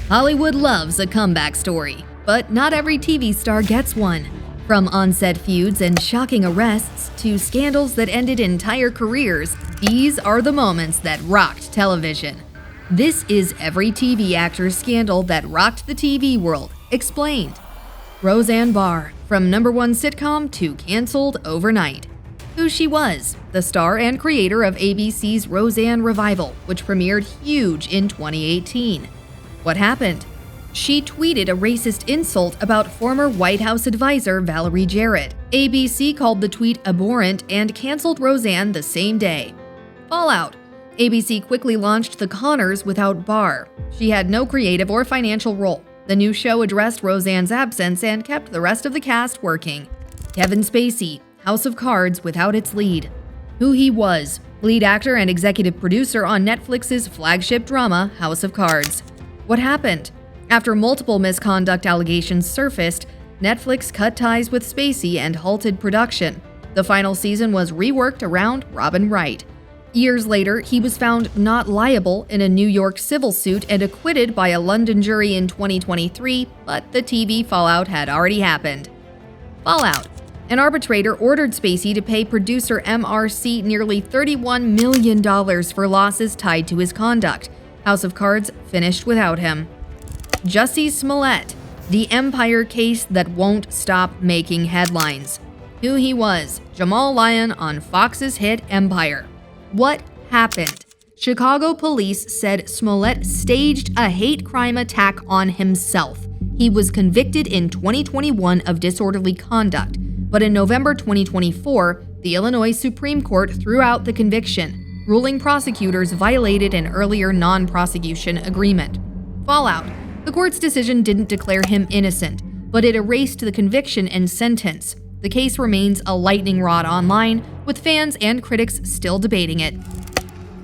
Hollywood loves a comeback story, but not every TV star gets one. From on-set feuds and shocking arrests to scandals that ended entire careers, these are the moments that rocked television. This is every TV actor's scandal that rocked the TV world, explained. Roseanne Barr, from #1 sitcom to canceled overnight. Who she was, the star and creator of ABC's Roseanne Revival, which premiered huge in 2018. What happened? She tweeted a racist insult about former White House advisor Valerie Jarrett. ABC called the tweet abhorrent and canceled Roseanne the same day. Fallout. ABC quickly launched The Conners without Barr. She had no creative or financial role. The new show addressed Roseanne's absence and kept the rest of the cast working. Kevin Spacey, House of Cards without its lead. Who he was, lead actor and executive producer on Netflix's flagship drama, House of Cards. What happened? After multiple misconduct allegations surfaced, Netflix cut ties with Spacey and halted production. The final season was reworked around Robin Wright. Years later, he was found not liable in a New York civil suit and acquitted by a London jury in 2023, but the TV fallout had already happened. Fallout. An arbitrator ordered Spacey to pay producer MRC nearly $31 million for losses tied to his conduct. House of Cards finished without him. Jussie Smollett, the Empire case that won't stop making headlines. Who he was, Jamal Lyon on Fox's hit Empire. What happened? Chicago police said Smollett staged a hate crime attack on himself. He was convicted in 2021 of disorderly conduct, but in November 2024, the Illinois Supreme Court threw out the conviction, ruling prosecutors violated an earlier non-prosecution agreement. Fallout. The court's decision didn't declare him innocent, but it erased the conviction and sentence. The case remains a lightning rod online, with fans and critics still debating it.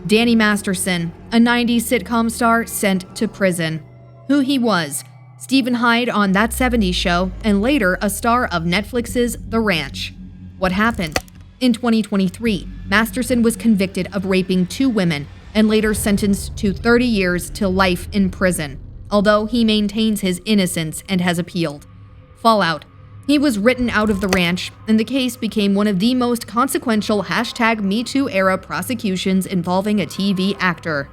Danny Masterson, a 90s sitcom star sent to prison. Who he was, Stephen Hyde on That 70s Show, and later a star of Netflix's The Ranch. What happened? In 2023, Masterson was convicted of raping 2 women and later sentenced to 30 years to life in prison, although he maintains his innocence and has appealed. Fallout. He was written out of The Ranch, and the case became one of the most consequential #MeToo era prosecutions involving a TV actor.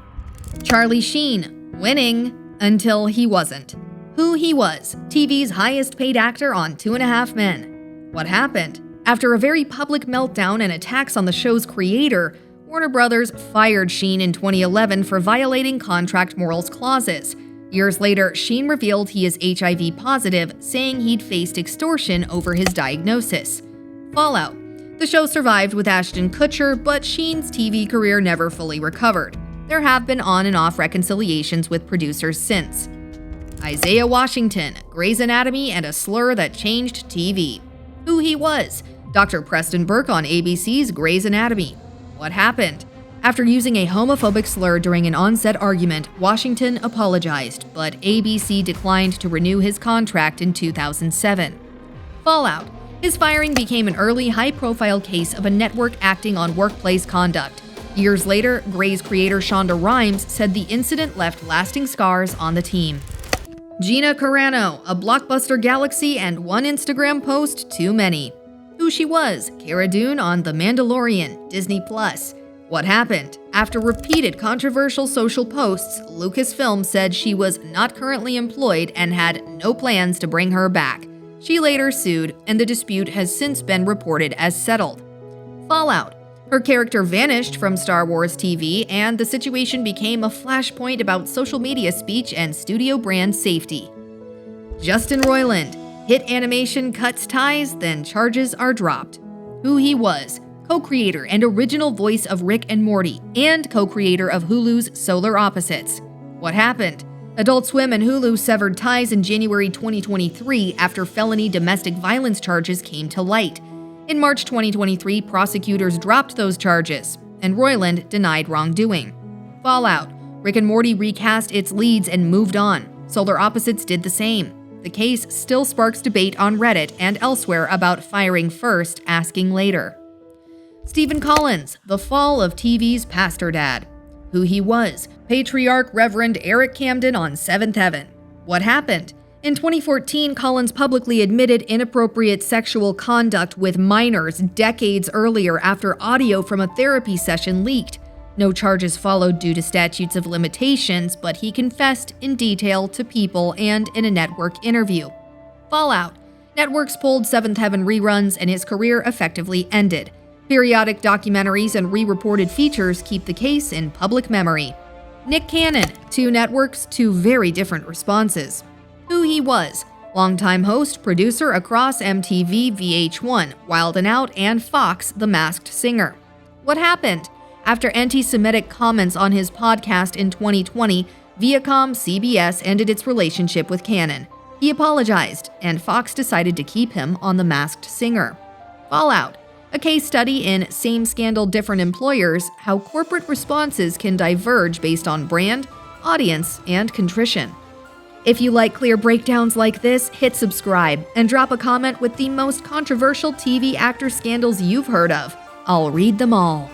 Charlie Sheen, winning until he wasn't. Who he was, TV's highest paid actor on 2.5 Men. What happened? After a very public meltdown and attacks on the show's creator, Warner Brothers fired Sheen in 2011 for violating contract morals clauses. Years later, Sheen revealed he is HIV positive, saying he'd faced extortion over his diagnosis. Fallout. The show survived with Ashton Kutcher, but Sheen's TV career never fully recovered. There have been on and off reconciliations with producers since. Isaiah Washington, Grey's Anatomy and a slur that changed TV. Who he was, Dr. Preston Burke on ABC's Grey's Anatomy. What happened? After using a homophobic slur during an on-set argument, Washington apologized, but ABC declined to renew his contract in 2007. Fallout. His firing became an early, high-profile case of a network acting on workplace conduct. Years later, Grey's creator Shonda Rhimes said the incident left lasting scars on the team. Gina Carano, a blockbuster galaxy and one Instagram post too many. Who she was, Cara Dune on The Mandalorian, Disney+. What happened? After repeated controversial social posts, Lucasfilm said she was not currently employed and had no plans to bring her back. She later sued, and the dispute has since been reported as settled. Fallout. Her character vanished from Star Wars TV, and the situation became a flashpoint about social media speech and studio brand safety. Justin Roiland. Hit animation cuts ties, then charges are dropped. Who he was, co-creator and original voice of Rick and Morty, and co-creator of Hulu's Solar Opposites. What happened? Adult Swim and Hulu severed ties in January 2023 after felony domestic violence charges came to light. In March 2023, prosecutors dropped those charges, and Roiland denied wrongdoing. Fallout. Rick and Morty recast its leads and moved on. Solar Opposites did the same. The case still sparks debate on Reddit and elsewhere about firing first, asking later. Stephen Collins, the fall of TV's pastor dad. Who he was, patriarch Reverend Eric Camden on Seventh Heaven. What happened? In 2014, Collins publicly admitted inappropriate sexual conduct with minors decades earlier after audio from a therapy session leaked. No charges followed due to statutes of limitations, but he confessed in detail to People and in a network interview. Fallout. Networks pulled Seventh Heaven reruns and his career effectively ended. Periodic documentaries and re-reported features keep the case in public memory. Nick Cannon. Two networks, two very different responses. Who he was. Longtime host, producer across MTV, VH1, Wild 'N Out, and Fox, The Masked Singer. What happened? After anti-Semitic comments on his podcast in 2020, Viacom CBS ended its relationship with Cannon. He apologized, and Fox decided to keep him on The Masked Singer. Fallout. A case study in Same Scandal, Different Employers, how corporate responses can diverge based on brand, audience, and contrition. If you like clear breakdowns like this, hit subscribe and drop a comment with the most controversial TV actor scandals you've heard of. I'll read them all.